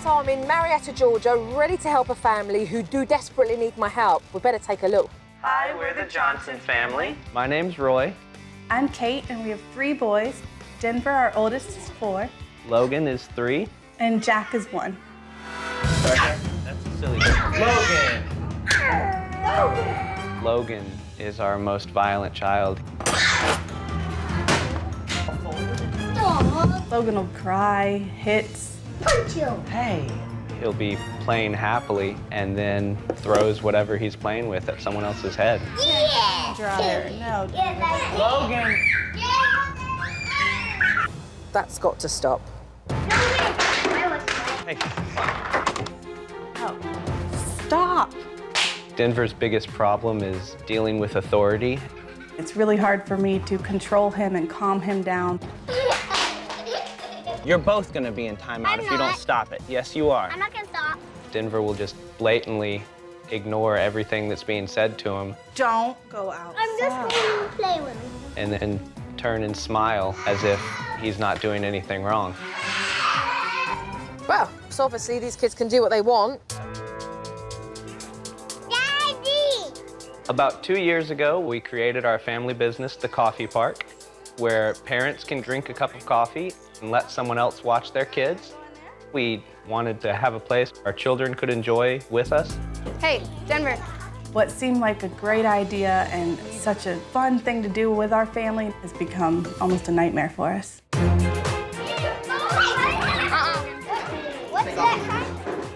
So I'm in Marietta, Georgia, ready to help a family who do desperately need my help. We better take a look. Hi, we're the Johnson family. My name's Roy. I'm Kate, and we have 3 boys. Denver, our oldest, is 4. Logan is 3. And Jack is 1. That's a silly Logan! Logan! Logan is our most violent child. Logan will cry, hit. Punch you. Hey! He'll be playing happily and then throws whatever he's playing with at someone else's head. Yeah. Dryer, no. Logan! That's got to stop. Hey. Oh. Stop. Denver's biggest problem is dealing with authority. It's really hard for me to control him and calm him down. You're both gonna be in timeout if you don't stop it. Yes, you are. I'm not gonna stop. Denver will just blatantly ignore everything that's being said to him Don't go outside. I'm just going to play with him. and then turn and smile as if he's not doing anything wrong. Well, so obviously these kids can do what they want. Daddy! About 2 years ago, we created our family business, The Coffee Park, where parents can drink a cup of coffee and let someone else watch their kids. We wanted to have a place our children could enjoy with us. Hey, Denver. What seemed like a great idea and such a fun thing to do with our family has become almost a nightmare for us. What's that?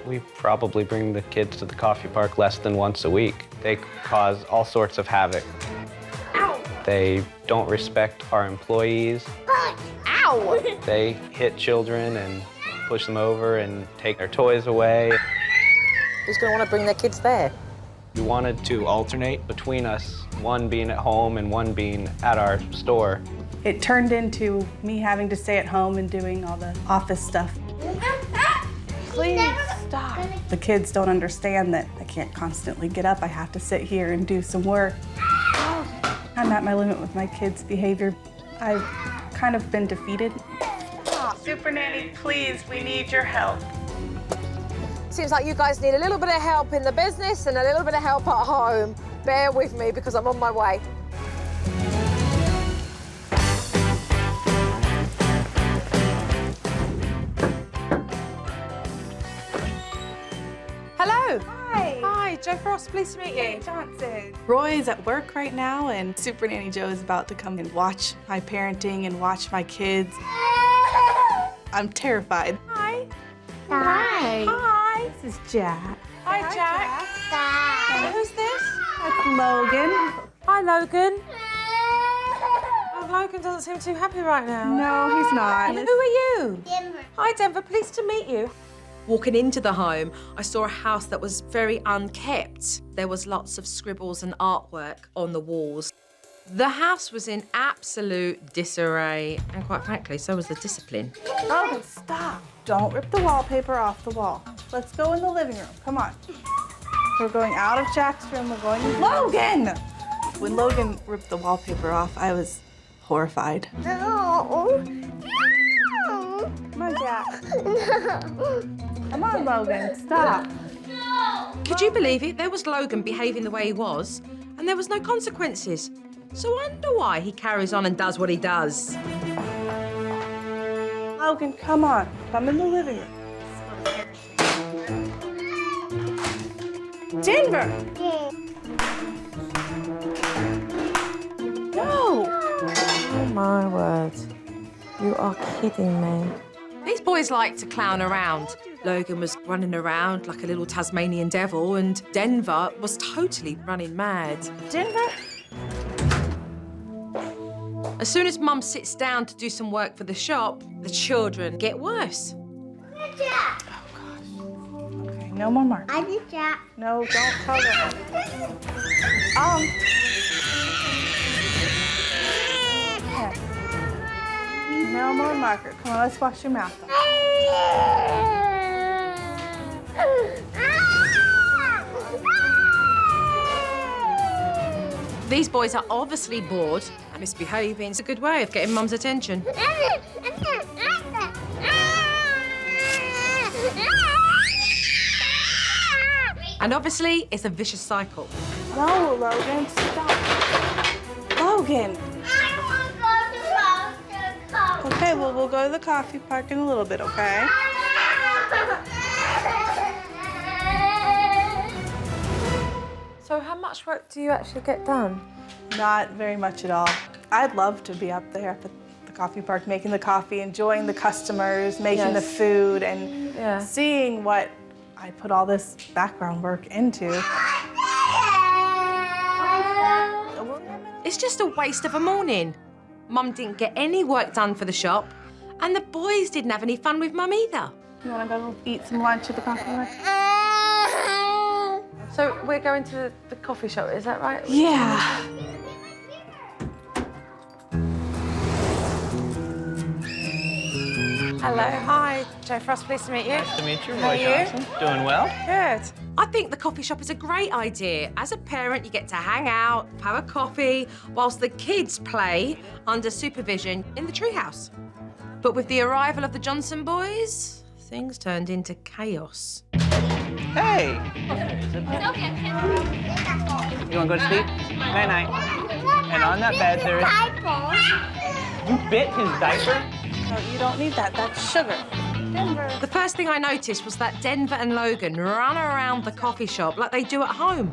We probably bring the kids to the coffee park less than once a week. They cause all sorts of havoc. They don't respect our employees. Ow! They hit children and push them over and take their toys away. Who's going to want to bring their kids there? We wanted to alternate between us, one being at home and one being at our store. It turned into me having to stay at home and doing all the office stuff. Please stop. The kids don't understand that I can't constantly get up. I have to sit here and do some work. I'm at my limit with my kids' behavior. I've kind of been defeated. Supernanny, please, we need your help. Seems like you guys need a little bit of help in the business and a little bit of help at home. Bear with me because I'm on my way. Hello. Hi. Hi, Joe Frost, pleased to meet you. Johnson. Roy's at work right now, and Supernanny Joe is about to come and watch my parenting and watch my kids. I'm terrified. Hi. Hi. Hi. This is Jack. Hi, Jack. Hi. Who's this? That's Logan. Hi, Logan. Oh, Logan doesn't seem too happy right now. No, he's not. Who are you? Denver. Hi, Denver. Pleased to meet you. Walking into the home, I saw a house that was very unkept. There was lots of scribbles and artwork on the walls. The house was in absolute disarray, and quite frankly, so was the discipline. Logan, stop. Don't rip the wallpaper off the wall. Let's go in the living room. Come on. We're going out of Jack's room. We're going in. Logan! When Logan ripped the wallpaper off, I was horrified. No. Come on, Jack. Come on, Logan. Stop. Could you believe it? There was Logan behaving the way he was, and there was no consequences. So I wonder why he carries on and does what he does. Logan, come on. Come in the living room. Denver! No! Oh, my word. You are kidding me. These boys like to clown around. Logan was running around like a little Tasmanian devil, and Denver was totally running mad. Denver? As soon as Mum sits down to do some work for the shop, the children get worse. Jack. Okay, no more mark. I did Jack. No, don't tell them. No more marker. Come on, let's wash your mouth off. These boys are obviously bored and misbehaving. It's a good way of getting Mum's attention. And obviously, it's a vicious cycle. No, Logan, stop. Logan. I want to go to the coffee. Okay, well, we'll go to the coffee park in a little bit, okay? So how much work do you actually get done? Not very much at all. I'd love to be up there at the coffee park, making the coffee, enjoying the customers, making the Yes. food, and Yeah. seeing what I put all this background work into. It's just a waste of a morning. Mum didn't get any work done for the shop, and the boys didn't have any fun with Mum either. You want to go eat some lunch at the coffee park? So we're going to the coffee shop, is that right? Yeah. Hello, hi. Jo Frost, pleased to meet you. Nice to meet you, How are Roy you? Johnson. Doing well? Good. I think the coffee shop is a great idea. As a parent, you get to hang out, have a coffee, whilst the kids play under supervision in the treehouse. But with the arrival of the Johnson boys, things turned into chaos. Hey! You wanna go to sleep? Night-night. And on that bed, there's... You bit his diaper? No, you don't need that. That's sugar. Denver. The first thing I noticed was that Denver and Logan run around the coffee shop like they do at home.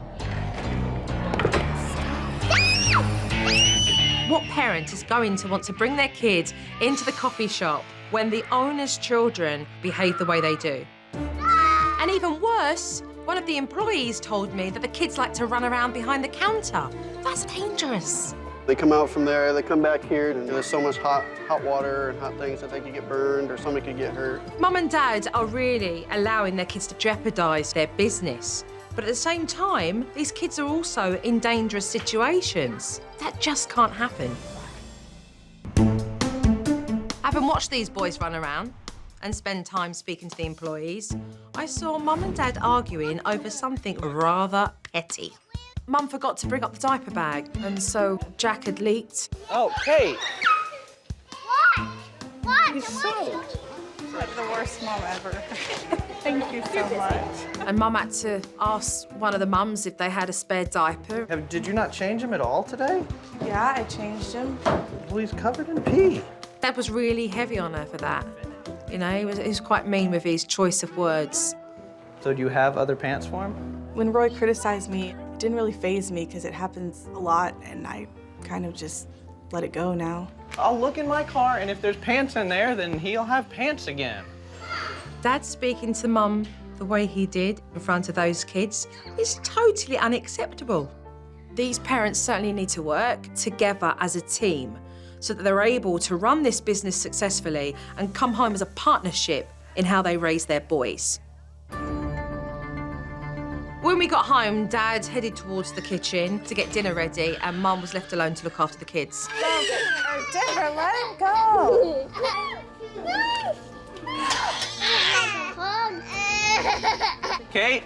What parent is going to want to bring their kids into the coffee shop when the owner's children behave the way they do? And even worse, one of the employees told me that the kids like to run around behind the counter. That's dangerous. They come out from there, they come back here, and there's so much hot water and hot things that they could get burned or somebody could get hurt. Mum and Dad are really allowing their kids to jeopardise their business. But at the same time, these kids are also in dangerous situations. That just can't happen. Having watched these boys run around and spend time speaking to the employees, I saw Mum and Dad arguing over something rather petty. Mum forgot to bring up the diaper bag, and so Jack had leaked. Oh, Kate! What? He's soaked. Like the worst mom ever. Thank you so much. And Mum had to ask one of the mums if they had a spare diaper. Did you not change him at all today? Yeah, I changed him. Well, he's covered in pee. Dad was really heavy on her for that. You know, he was quite mean with his choice of words. So do you have other pants for him? When Roy criticized me, it didn't really faze me because it happens a lot, and I kind of just let it go now. I'll look in my car, and if there's pants in there, then he'll have pants again. Dad speaking to Mum the way he did in front of those kids is totally unacceptable. These parents certainly need to work together as a team so that they're able to run this business successfully and come home as a partnership in how they raise their boys. When we got home, Dad headed towards the kitchen to get dinner ready, and Mum was left alone to look after the kids. Denver, let him go. Kate,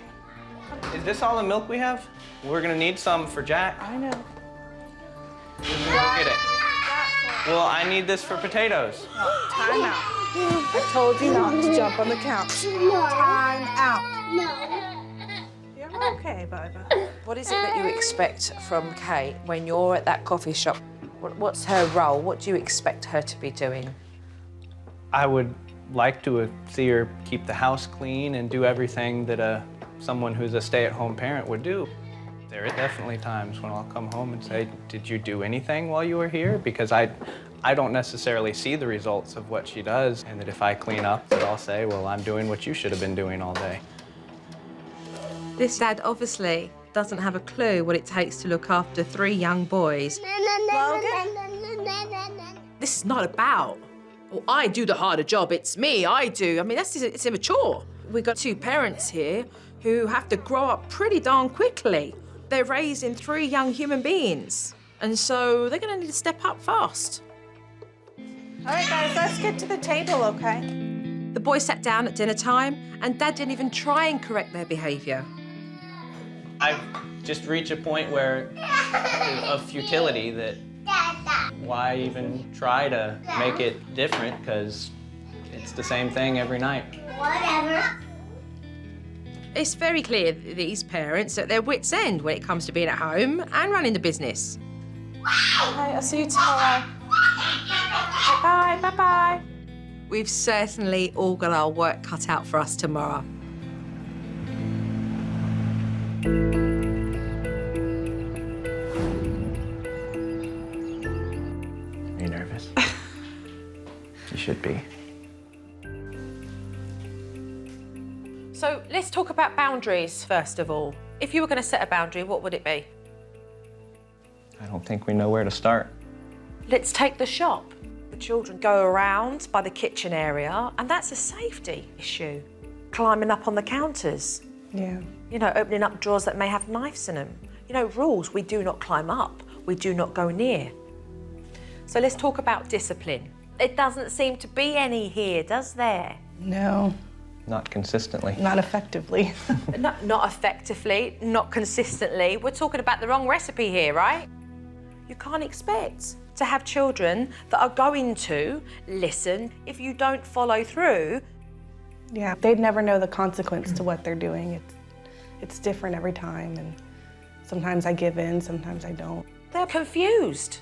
is this all the milk we have? We're gonna need some for Jack. I know. Go get it. Well, I need this for potatoes. Time out. I told you not to jump on the couch. Time out. You're okay, Bubba. What is it that you expect from Kate when you're at that coffee shop? What's her role? What do you expect her to be doing? I would like to see her keep the house clean and do everything that someone who's a stay-at-home parent would do. There are definitely times when I'll come home and say, did you do anything while you were here? Because I don't necessarily see the results of what she does, and that if I clean up, that I'll say, well, I'm doing what you should have been doing all day. This dad obviously doesn't have a clue what it takes to look after 3 young boys. This is not about, well, I do the harder job, it's me, I do. I mean, it's immature. We've got 2 parents here who have to grow up pretty darn quickly. They're raising 3 young human beings, and so they're gonna need to step up fast. All right, guys, let's get to the table, okay? The boys sat down at dinner time, and Dad didn't even try and correct their behavior. I've just reached a point where of futility that why even try to make it different, because it's the same thing every night. Whatever. It's very clear that these parents are at their wits' end when it comes to being at home and running the business. Okay, I'll see you tomorrow. Bye-bye, bye-bye. We've certainly all got our work cut out for us tomorrow. Are you nervous? You should be. So let's talk about boundaries, first of all. If you were going to set a boundary, what would it be? I don't think we know where to start. Let's take the shop. The children go around by the kitchen area, and that's a safety issue. Climbing up on the counters. Yeah. You know, opening up drawers that may have knives in them. You know, rules, we do not climb up, we do not go near. So let's talk about discipline. It doesn't seem to be any here, does there? No, Not consistently. not effectively. Not effectively, not consistently. We're talking about the wrong recipe here, right? You can't expect to have children that are going to listen if you don't follow through. Yeah, they'd never know the consequence to what they're doing. It's different every time, and sometimes I give in, sometimes I don't. They're confused.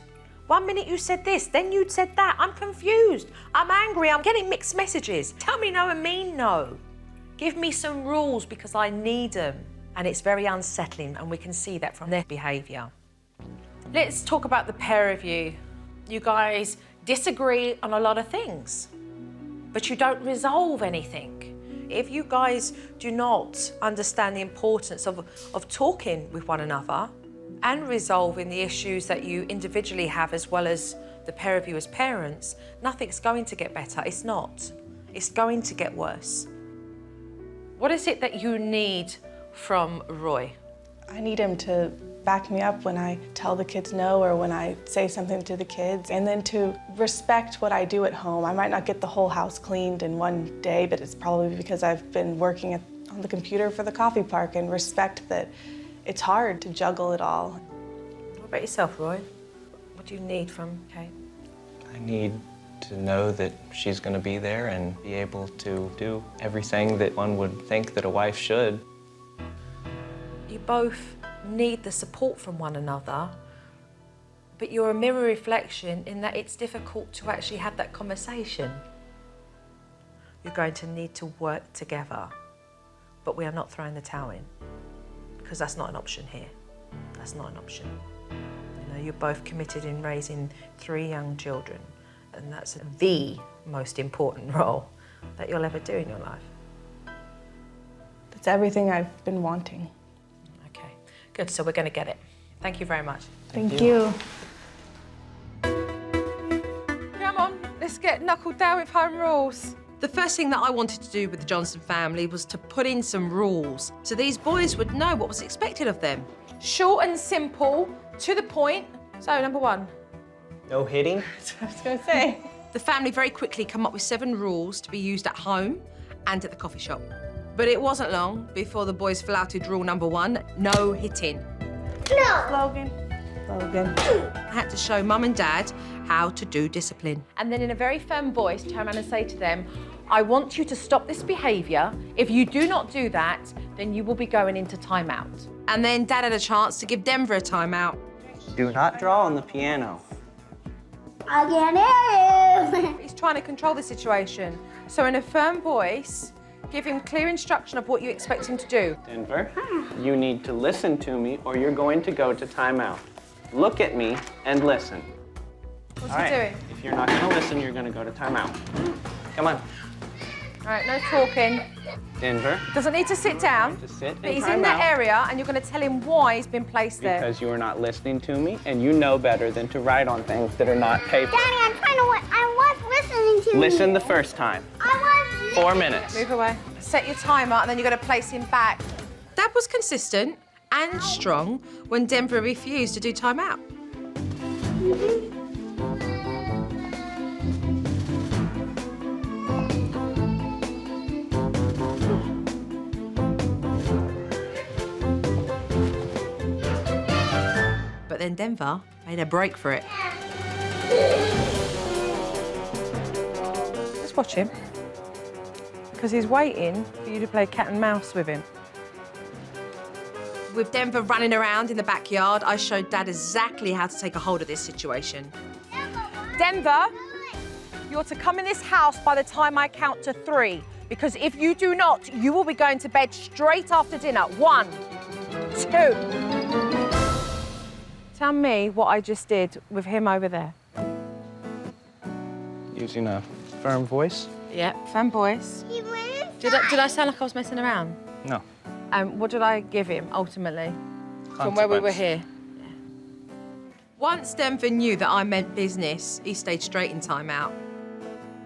1 minute you said this, then you'd said that. I'm confused. I'm angry. I'm getting mixed messages. Tell me no and mean no. Give me some rules because I need them. And it's very unsettling, and we can see that from their behaviour. Let's talk about the pair of you. You guys disagree on a lot of things, but you don't resolve anything. If you guys do not understand the importance of talking with one another and resolving the issues that you individually have as well as the pair of you as parents, nothing's going to get better. It's not. It's going to get worse. What is it that you need from Roy? I need him to back me up when I tell the kids no or when I say something to the kids, and then to respect what I do at home. I might not get the whole house cleaned in one day, but it's probably because I've been working on the computer for the coffee park, and respect that it's hard to juggle it all. What about yourself, Roy? What do you need from Kate? I need to know that she's going to be there and be able to do everything that one would think that a wife should. You both need the support from one another, but you're a mirror reflection in that it's difficult to actually have that conversation. You're going to need to work together, but we are not throwing the towel in, because that's not an option here. That's not an option. You know, you're both committed in raising 3 young children, and that's the most important role that you'll ever do in your life. It's everything I've been wanting. Okay, good, so we're going to get it. Thank you very much. Thank you. Come on, let's get knuckled down with home rules. The first thing that I wanted to do with the Johnson family was to put in some rules so these boys would know what was expected of them. Short and simple, to the point. So, number 1. No hitting? I was gonna say. The family very quickly come up with 7 rules to be used at home and at the coffee shop. But it wasn't long before the boys flouted rule number 1, no hitting. No. Logan. I had to show Mum and Dad how to do discipline. And then in a very firm voice, turn around and say to them, I want you to stop this behaviour. If you do not do that, then you will be going into timeout. And then Dad had a chance to give Denver a timeout. Do not draw on the piano. I can't hear you. He's trying to control the situation. So in a firm voice, give him clear instruction of what you expect him to do. Denver, you need to listen to me or you're going to go to timeout. Look at me and listen. What's All he right. doing? If you're not going to listen, you're going to go to timeout. Come on. All right, no talking. Denver, Doesn't need to sit down, to sit but in he's in that timeout area and you're going to tell him why he's been placed there. because you are not listening to me and you know better than to write on things that are not paper. Daddy, I'm trying to. I was listening to Listen you. the first time. I was. 4 minutes. Move away. Set your timer and then you're going to place him back. Dad was consistent and strong when Denver refused to do timeout. But then Denver made a break for it. Just watch him. Because he's waiting for you to play cat and mouse with him. With Denver running around in the backyard, I showed Dad exactly how to take a hold of this situation. Denver, you're to come in this house by the time I count to 3, because if you do not, you will be going to bed straight after dinner. 1, 2. Tell me what I just did with him over there. Using a firm voice? Yeah, firm voice. Did I sound like I was messing around? No. What did I give him, ultimately? From where we were here? Once Denver knew that I meant business, he stayed straight in timeout.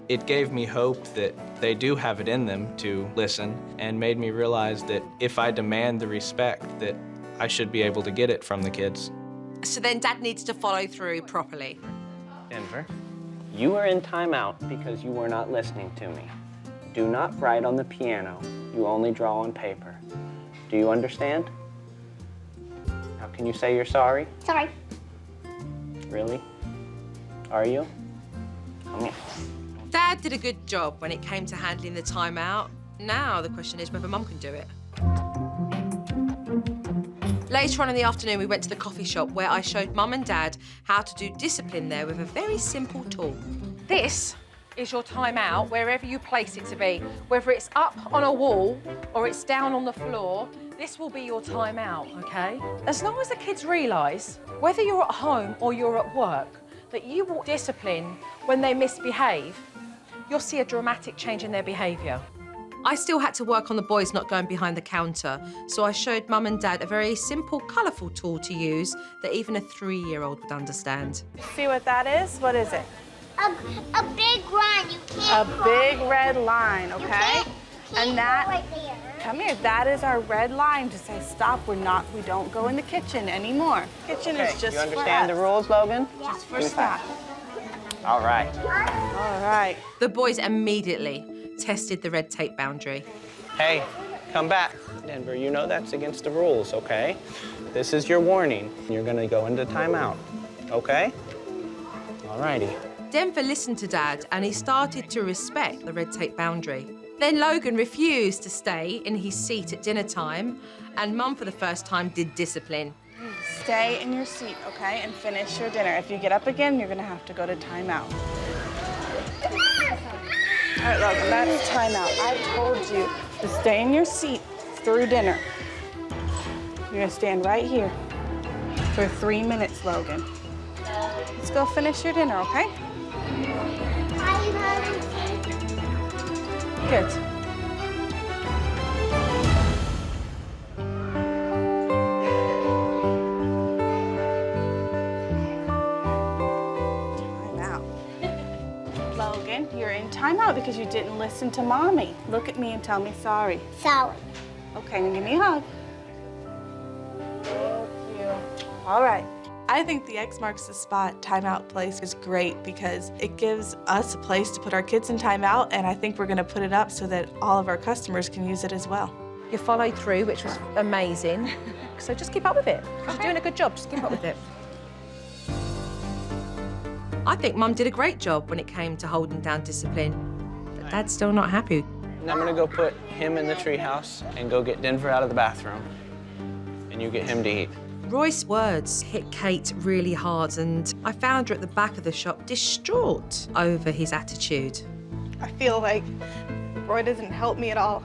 It gave me hope that they do have it in them to listen, and made me realize that if I demand the respect, that I should be able to get it from the kids. So then Dad needs to follow through properly. Denver, you are in timeout because you were not listening to me. Do not write on the piano. You only draw on paper. Do you understand? Now, can you say you're sorry? Sorry. Really? Are you? Come here. Dad did a good job when it came to handling the timeout. Now the question is whether Mum can do it. Later on in the afternoon, we went to the coffee shop where I showed Mum and Dad how to do discipline there with a very simple tool. This is your timeout, wherever you place it to be. Whether it's up on a wall or it's down on the floor, this will be your timeout, okay? As long as the kids realise, whether you're at home or you're at work, that you will discipline when they misbehave, you'll see a dramatic change in their behaviour. I still had to work on the boys not going behind the counter, so I showed Mum and Dad a very simple, colourful tool to use that even a 3-year-old would understand. See what that is? What is it? A big line. You can't A big red line, okay? And that, right there. come here, that is our red line to say stop, we don't go in the kitchen anymore. Kitchen is just you understand the rules, Logan? Just for staff. All right. All right. The boys immediately tested the red tape boundary. Hey, come back. Denver, you know that's against the rules, okay? This is your warning. You're gonna go into timeout, okay? All righty. Denver listened to Dad and he started to respect the red tape boundary. Then Logan refused to stay in his seat at dinner time, and Mum, for the first time, did discipline. Stay in your seat, okay, and finish your dinner. If you get up again, you're gonna have to go to timeout. All right, Logan, that's timeout. I told you to stay in your seat through dinner. You're gonna stand right here for 3 minutes, Logan. Let's go finish your dinner, okay? Good. Timeout. Logan, you're in timeout because you didn't listen to Mommy. Look at me and tell me sorry. Sorry. Okay, now give me a hug. Thank you. All right. I think the X Marks the Spot timeout place is great because it gives us a place to put our kids in timeout, and I think we're going to put it up so that all of our customers can use it as well. You followed through, which was amazing. So just keep up with it. You're doing a good job. Just keep up with it. I think Mum did a great job when it came to holding down discipline, but Dad's still not happy. And I'm gonna go put him in the treehouse and go get Denver out of the bathroom. And you get him to eat. Roy's words hit Kate really hard, and I found her at the back of the shop distraught over his attitude. I feel like Roy doesn't help me at all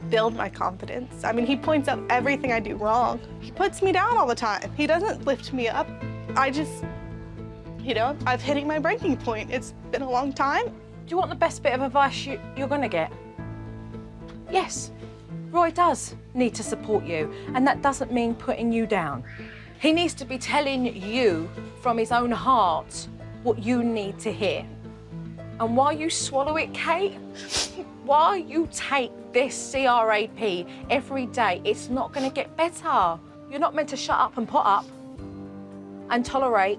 build my confidence. I mean, he points out everything I do wrong. He puts me down all the time. He doesn't lift me up. I just, you know, I'm hitting my breaking point. It's been a long time. Do you want the best bit of advice you're going to get? Yes. Roy does need to support you, and that doesn't mean putting you down. He needs to be telling you from his own heart what you need to hear. And while you swallow it, Kate, while you take this CRAP every day, it's not going to get better. You're not meant to shut up and put up and tolerate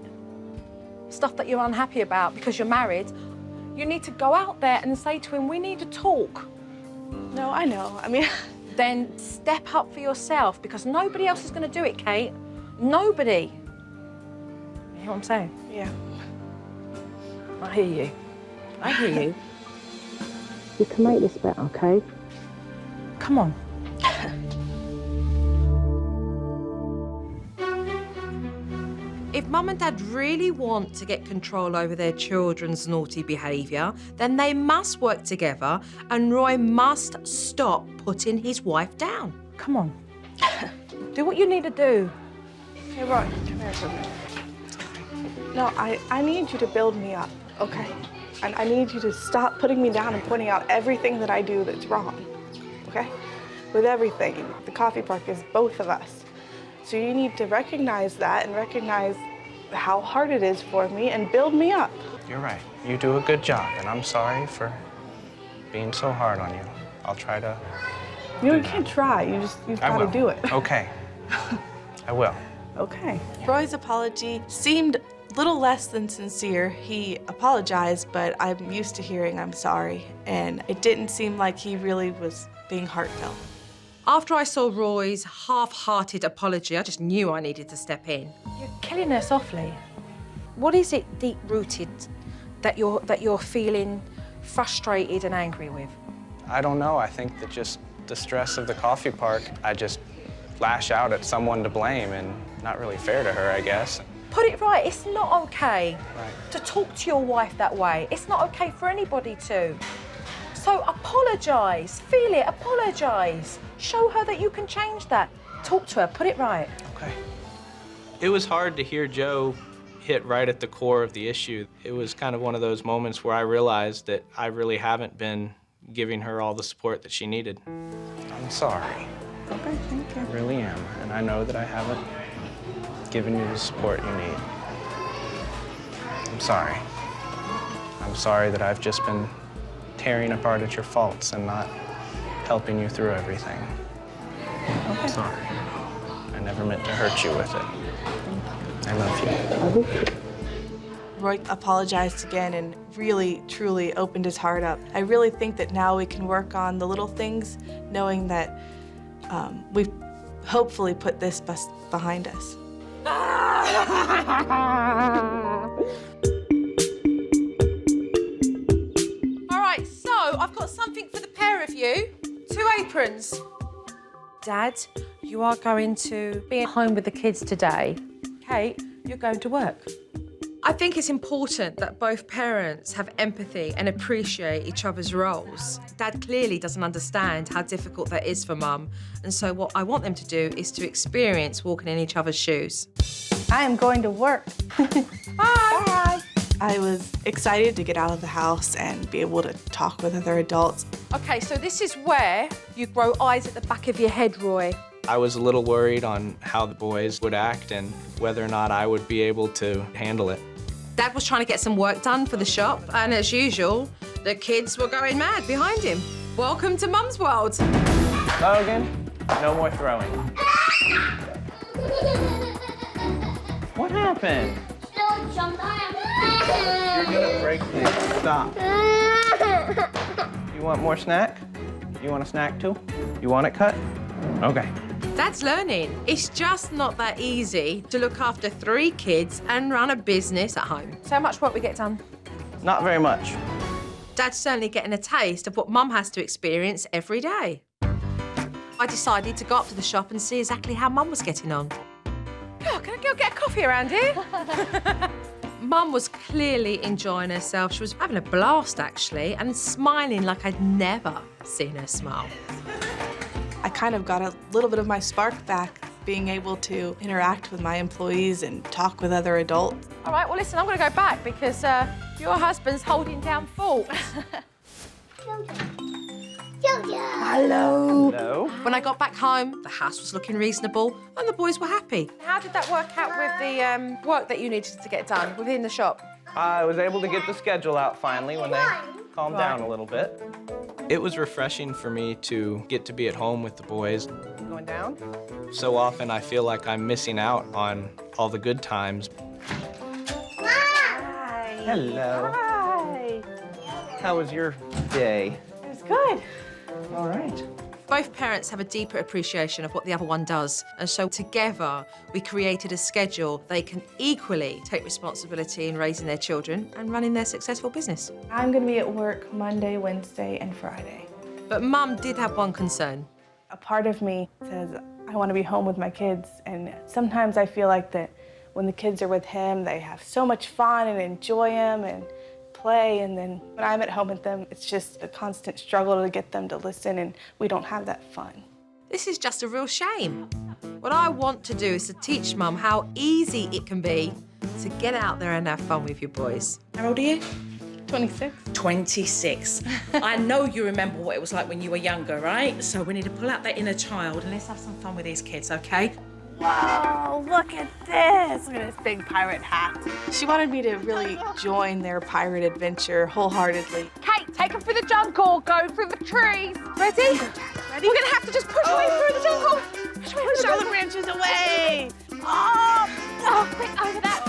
stuff that you're unhappy about because you're married. You need to go out there and say to him, we need to talk. No, I know. I mean, Then step up for yourself because nobody else is going to do it, Kate. Nobody. You hear what I'm saying? yeah. I hear you. I hear you. You can make this better, okay? Come on. Mum and Dad really want to get control over their children's naughty behaviour, then they must work together and Roy must stop putting his wife down. Come on. Do what you need to do. Hey, Roy, come here for a minute. No, I need you to build me up, okay? And I need you to stop putting me down and pointing out everything that I do that's wrong, okay? With everything. The coffee park is both of us. So you need to recognize that and recognize how hard it is for me and build me up. You're right. You do a good job, and I'm sorry for being so hard on you. I'll try to... You can't try, you've got to do it. Okay. I will. Okay. Roy's apology seemed a little less than sincere. He apologized, but I'm used to hearing I'm sorry, and it didn't seem like he really was being heartfelt. After I saw Roy's half-hearted apology, I just knew I needed to step in. You're killing her softly. What is it deep-rooted that you're feeling frustrated and angry with? I don't know. I think that just the stress of the coffee park, I just lash out at someone to blame, and not really fair to her, I guess. Put it right, it's not okay Right. to talk to your wife that way. It's not okay for anybody to. So apologise, feel it, apologise. Show her that you can change that. Talk to her, put it right. Okay. It was hard to hear Joe hit right at the core of the issue. It was kind of one of those moments where I realized that I really haven't been giving her all the support that she needed. I'm sorry. Okay, thank you. I really am, and I know that I haven't given you the support you need. I'm sorry. I'm sorry that I've just been tearing apart at your faults and not helping you through everything. I'm sorry. I never meant to hurt you with it. I love you. Roy apologized again and really, truly opened his heart up. I really think that now we can work on the little things, knowing that we've hopefully put this behind us. All right, so I've got something for the pair of you. 2 aprons. Dad, you are going to be at home with the kids today. Kate, you're going to work. I think it's important that both parents have empathy and appreciate each other's roles. Dad clearly doesn't understand how difficult that is for Mum, and so what I want them to do is to experience walking in each other's shoes. I am going to work. Bye! Bye. I was excited to get out of the house and be able to talk with other adults. Okay, so this is where you grow eyes at the back of your head, Roy. I was a little worried on how the boys would act and whether or not I would be able to handle it. Dad was trying to get some work done for the shop, and as usual, the kids were going mad behind him. Welcome to Mum's world. Logan, no more throwing. What happened? Still jump You're gonna break this. Stop. You want more snack? You want a snack too? You want it cut? Okay. Dad's learning. It's just not that easy to look after 3 kids and run a business at home. So how much work we get done? Not very much. Dad's certainly getting a taste of what Mum has to experience every day. I decided to go up to the shop and see exactly how Mum was getting on. Oh, can I go get a coffee around here? Mum was clearly enjoying herself. She was having a blast, actually, and smiling like I'd never seen her smile. I kind of got a little bit of my spark back, being able to interact with my employees and talk with other adults. All right, well, listen, I'm going to go back because your husband's holding down fort. Hello. Hello. When I got back home, the house was looking reasonable and the boys were happy. How did that work out with the work that you needed to get done within the shop? I was able to get the schedule out finally when they calmed down a little bit. It was refreshing for me to get to be at home with the boys. Going down? So often I feel like I'm missing out on all the good times. Hi. Hello. Hi. How was your day? It was good. All right. Both parents have a deeper appreciation of what the other one does, and so together we created a schedule they can equally take responsibility in raising their children and running their successful business. I'm going to be at work Monday, Wednesday, and Friday. But Mum did have one concern. A part of me says I want to be home with my kids, and sometimes I feel like that When the kids are with him, they have so much fun and enjoy him and play. And then when I'm at home with them, it's just a constant struggle to get them to listen, and we don't have that fun. This is just a real shame. What I want to do is to teach Mum how easy it can be to get out there and have fun with your boys. How old are you? 26. 26. I know you remember what it was like when you were younger, right? So we need to pull out that inner child and let's have some fun with these kids, okay? Whoa, look at this. Look at this big pirate hat. She wanted me to really join their pirate adventure wholeheartedly. Kate, take her through the jungle. Go through the trees. Ready? Ready? We're gonna have to just push away through the jungle. Push away, Push all the branches away. Quick, over that.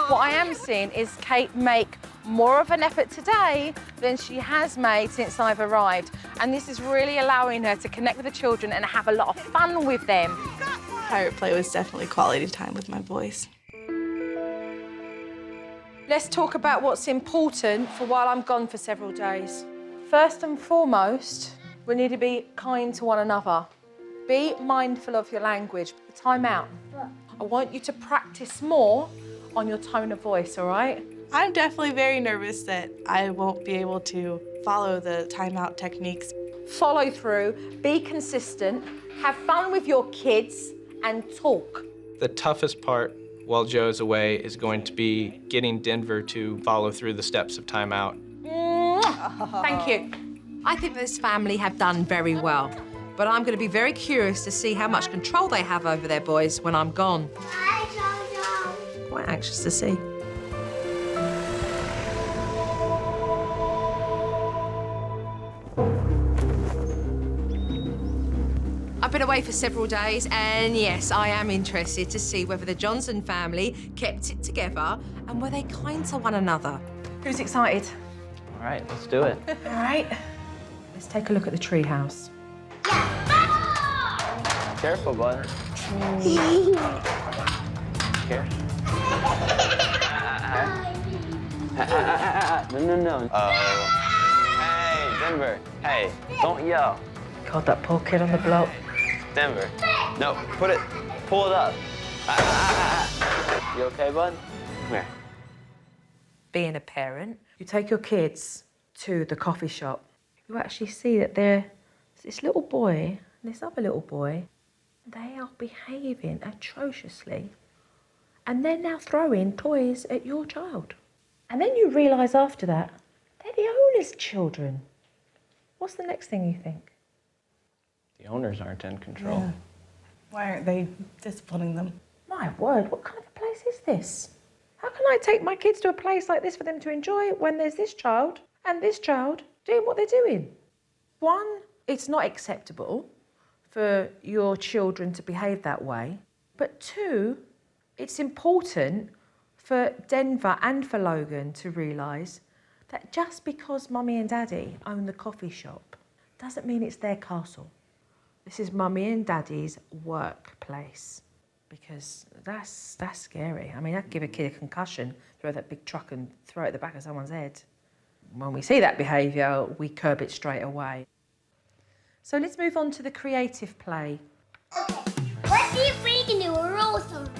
What I am seeing is Kate make more of an effort today than she has made since I've arrived. And this is really allowing her to connect with the children and have a lot of fun with them. Pirate play was definitely quality time with my boys. Let's talk about what's important for while I'm gone for several days. First and foremost, we need to be kind to one another. Be mindful of your language. Time out. I want you to practice more on your tone of voice, all right? I'm definitely very nervous that I won't be able to follow the timeout techniques. Follow through, be consistent, have fun with your kids, and talk. The toughest part while Joe's away is going to be getting Denver to follow through the steps of timeout. Thank you. I think this family have done very well, but I'm going to be very curious to see how much control they have over their boys when I'm gone. Bye, Jojo. Quite anxious to see. I've been away for several days, and yes, I am interested to see whether the Johnson family kept it together and were they kind to one another. Who's excited? All right, let's do it. All right. Let's take a look at the tree house. Careful, bud. Here. No. Hey, Denver. Hey, don't yell. God, that poor kid on the block. Denver. No, pull it up. You okay, bud? Come here. Being a parent, You take your kids to the coffee shop. You actually see that there's this little boy and this other little boy. They are behaving atrociously. And they're now throwing toys at your child. And then you realise after that, they're the owner's children. What's the next thing you think? The owners aren't in control. Yeah. Why aren't they disciplining them? My word, what kind of a place is this? How can I take my kids to a place like this for them to enjoy when there's this child and this child doing what they're doing? One, it's not acceptable for your children to behave that way. But two, it's important for Denver and for Logan to realise that just because Mummy and Daddy own the coffee shop doesn't mean it's their castle. This is Mummy and Daddy's workplace. Because that's scary. I mean, I'd give a kid a concussion, throw that big truck and throw it at the back of someone's head. When we see that behaviour, we curb it straight away. So let's move on to the creative play. Okay, let's see if we can do a rule song.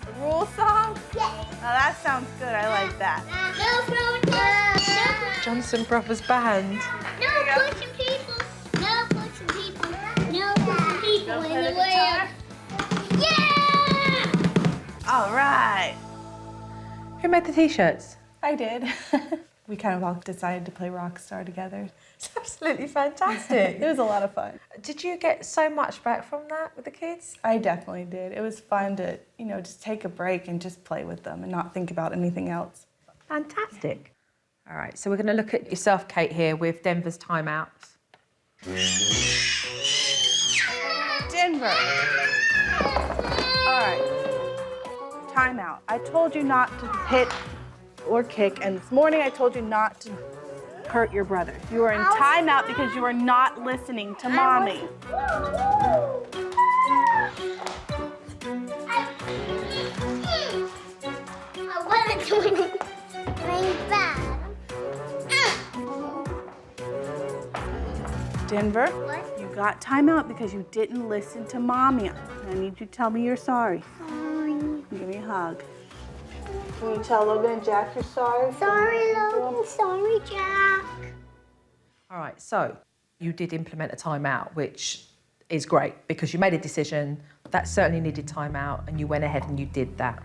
A rule song? Yes. Oh, that sounds good. I like that. No, Johnson Brothers Band. pushing people. No pushing people. No pushing people anywhere. Yeah! All right. Who made the T-shirts? I did. We kind of all decided to play Rockstar together. It's absolutely fantastic. It was a lot of fun. Did you get so much back from that with the kids? I definitely did. It was fun to, just take a break and just play with them and not think about anything else. Fantastic. All right, so we're going to look at yourself, Kate, here with Denver's timeouts. Denver. All right. Timeout. I told you not to hit or kick, and this morning I told you not to hurt your brother. You are in timeout because you are not listening to Mommy. I wasn't doing anything bad. Denver, What? you got timeout because you didn't listen to Mommy. I need you to tell me you're sorry. Sorry. hug. Can you tell Logan and Jack you're sorry? Sorry, Logan. Sorry, Jack. All right, so you did implement a timeout, which is great because you made a decision that certainly needed timeout and you went ahead and you did that.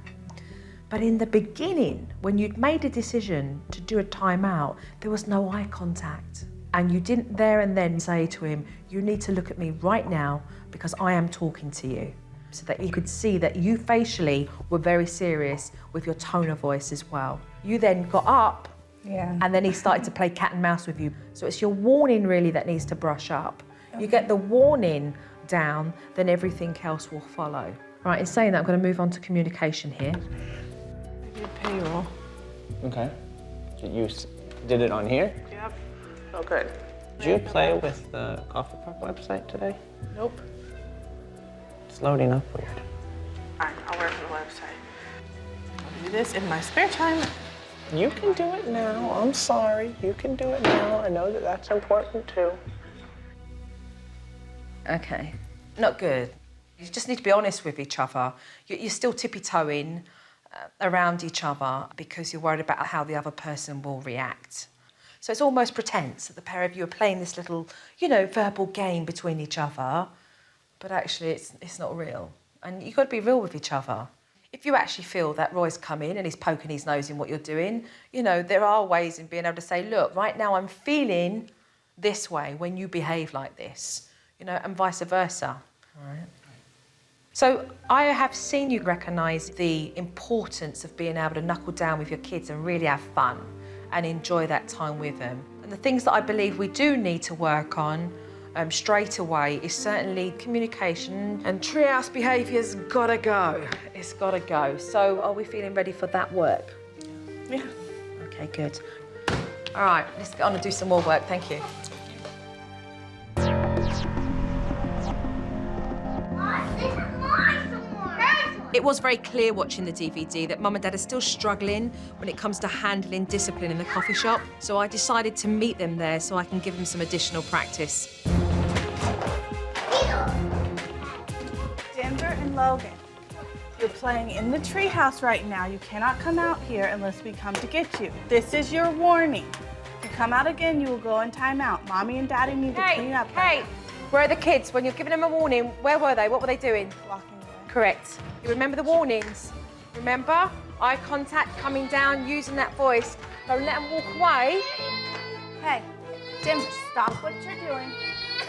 But in the beginning, when you'd made a decision to do a timeout, there was no eye contact. And you didn't there and then say to him, you need to look at me right now because I am talking to you. So that he could see that you facially were very serious with your tone of voice as well. You then got up and then he started to play cat and mouse with you. So it's your warning really that needs to brush up. You get the warning down, then everything else will follow. Right, in saying that, I'm going to move on to communication here. Payroll. Okay. You did it on here? Yep. Oh, good. Did you play with the Coffee Park website today? Nope. It's loading up weird. Fine, I'll work on the website. I'll do this in my spare time. You can do it now. I'm sorry. You can do it now. I know that that's important too. Okay, not good. You just need to be honest with each other. You're still tippy-toeing around each other because you're worried about how the other person will react. So it's almost pretense that the pair of you are playing this little, verbal game between each other, but actually it's not real. And you've got to be real with each other. If you actually feel that Roy's come in and he's poking his nose in what you're doing, there are ways in being able to say, look, right now I'm feeling this way when you behave like this, and vice versa. All right. So I have seen you recognise the importance of being able to knuckle down with your kids and really have fun and enjoy that time with them. And the things that I believe we do need to work on straight away is certainly communication, and treehouse behaviour's gotta go. It's gotta go. So are we feeling ready for that work? Yeah. Okay, good. All right, let's get on and do some more work. Thank you. It was very clear watching the DVD that Mum and Dad are still struggling when it comes to handling discipline in the coffee shop, so I decided to meet them there so I can give them some additional practice. Denver and Logan, you're playing in the treehouse right now. You cannot come out here unless we come to get you. This is your warning. If you come out again, you will go in timeout. Mommy and Daddy need to clean up. Kate, where are the kids? When you're giving them a warning, where were they? What were they doing? Walking away. Correct. You remember the warnings? Remember? Eye contact, coming down, using that voice. Don't let them walk away. Hey, Denver, stop what you're doing.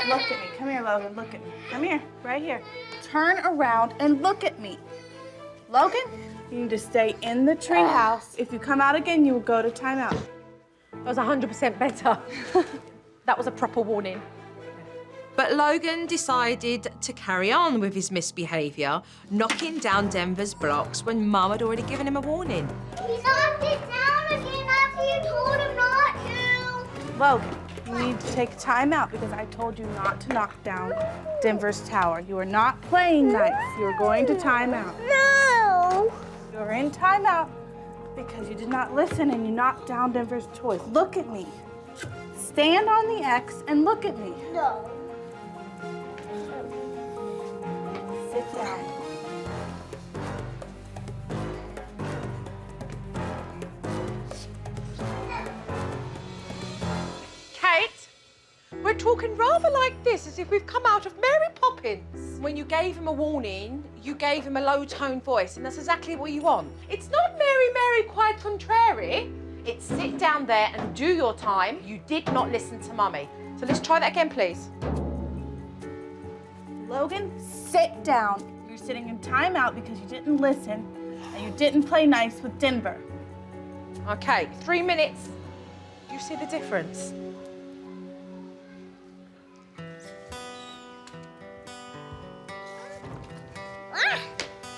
Look at me. Come here, Logan. Look at me. Come here. Right here. Turn around and look at me. Logan, you need to stay in the treehouse. If you come out again, you will go to timeout. That was 100% better. That was a proper warning. But Logan decided to carry on with his misbehaviour, knocking down Denver's blocks when Mum had already given him a warning. He knocked it down again after you told him not to. Logan, you need to take time out because I told you not to knock down Denver's tower. You are not playing nice. You are going to timeout. No. You are in timeout because you did not listen and you knocked down Denver's toys. Look at me. Stand on the X and look at me. No. Sit down. Kate, we're talking rather like this, as if we've come out of Mary Poppins. When you gave him a warning, you gave him a low-toned voice, and that's exactly what you want. It's not Mary, Mary, quite contrary. It's sit down there and do your time. You did not listen to Mummy. So let's try that again, please. Logan, sit down. You're sitting in timeout because you didn't listen and you didn't play nice with Denver. Okay, 3 minutes. Do you see the difference?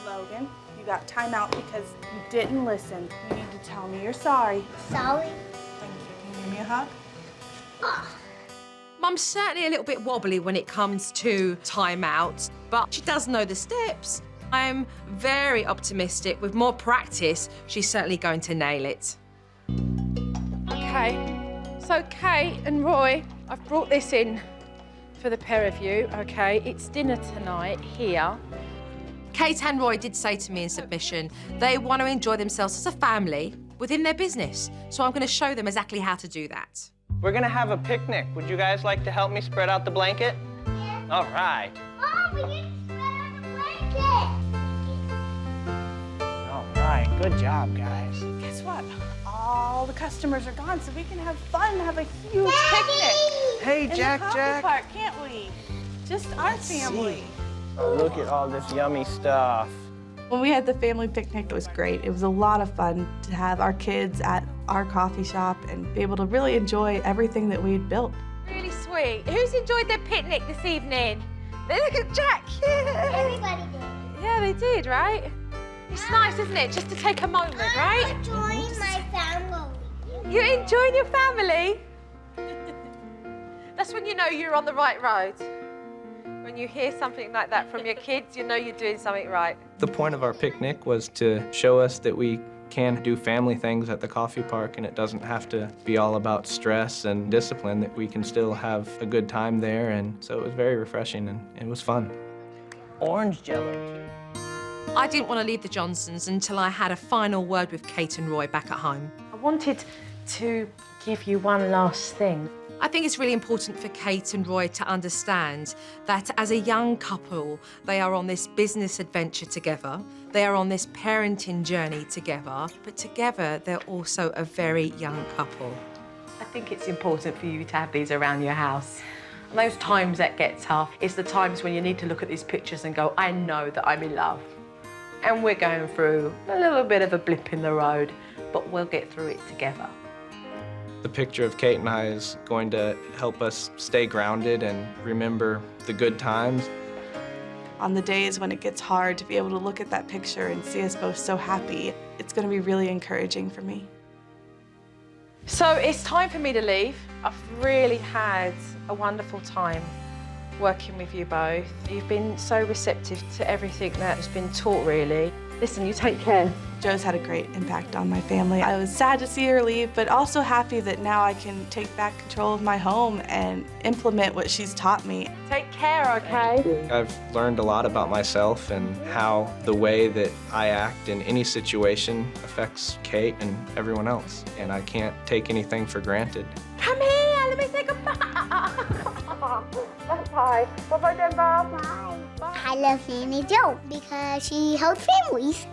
Logan, you got timeout because you didn't listen. You need to tell me you're sorry. Sorry. Thank you. Can you give me a hug? Mum's certainly a little bit wobbly when it comes to timeout, but she does know the steps. I'm very optimistic. With more practice, she's certainly going to nail it. Okay, so Kate and Roy, I've brought this in for the pair of you, okay? It's dinner tonight here. Kate and Roy did say to me in submission, they want to enjoy themselves as a family within their business. So I'm going to show them exactly how to do that. We're gonna have a picnic. Would you guys like to help me spread out the blanket? Yeah. All right. Oh, we get to spread out the blanket. All right, good job, guys. Guess what? All the customers are gone, so we can have fun, have a huge Daddy! picnic. Hey, In the Jack, coffee Jack. park, can't we? Just our family. Oh, look at all this yummy stuff. When we had the family picnic, it was great. It was a lot of fun to have our kids at our coffee shop and be able to really enjoy everything that we'd built. Really sweet. Who's enjoyed their picnic this evening? Look at Jack. Everybody did. Yeah, they did, right? It's nice, isn't it? Just to take a moment, right? I'm enjoying my family. You're enjoying your family? That's when you know you're on the right road. When you hear something like that from your kids, you know you're doing something right. The point of our picnic was to show us that we can do family things at the coffee park, and it doesn't have to be all about stress and discipline, that we can still have a good time there. And so it was very refreshing and it was fun. Orange Jello. I didn't want to leave the Johnsons until I had a final word with Kate and Roy back at home. I wanted to give you one last thing. I think it's really important for Kate and Roy to understand that as a young couple, they are on this business adventure together. They are on this parenting journey together, but together they're also a very young couple. I think it's important for you to have these around your house. And those times that get tough, it's the times when you need to look at these pictures and go, I know that I'm in love. And we're going through a little bit of a blip in the road, but we'll get through it together. The picture of Kate and I is going to help us stay grounded and remember the good times. On the days when it gets hard, to be able to look at that picture and see us both so happy, it's going to be really encouraging for me. So it's time for me to leave. I've really had a wonderful time working with you both. You've been so receptive to everything that has been taught, really. Listen, you take care. Jo's had a great impact on my family. I was sad to see her leave, but also happy that now I can take back control of my home and implement what she's taught me. Take care, okay? I've learned a lot about myself and how the way that I act in any situation affects Kate and everyone else. And I can't take anything for granted. Come here, let me say goodbye. Bye. Bye-bye, then, Bob. Bye. I love Nanny Jo because she helps families.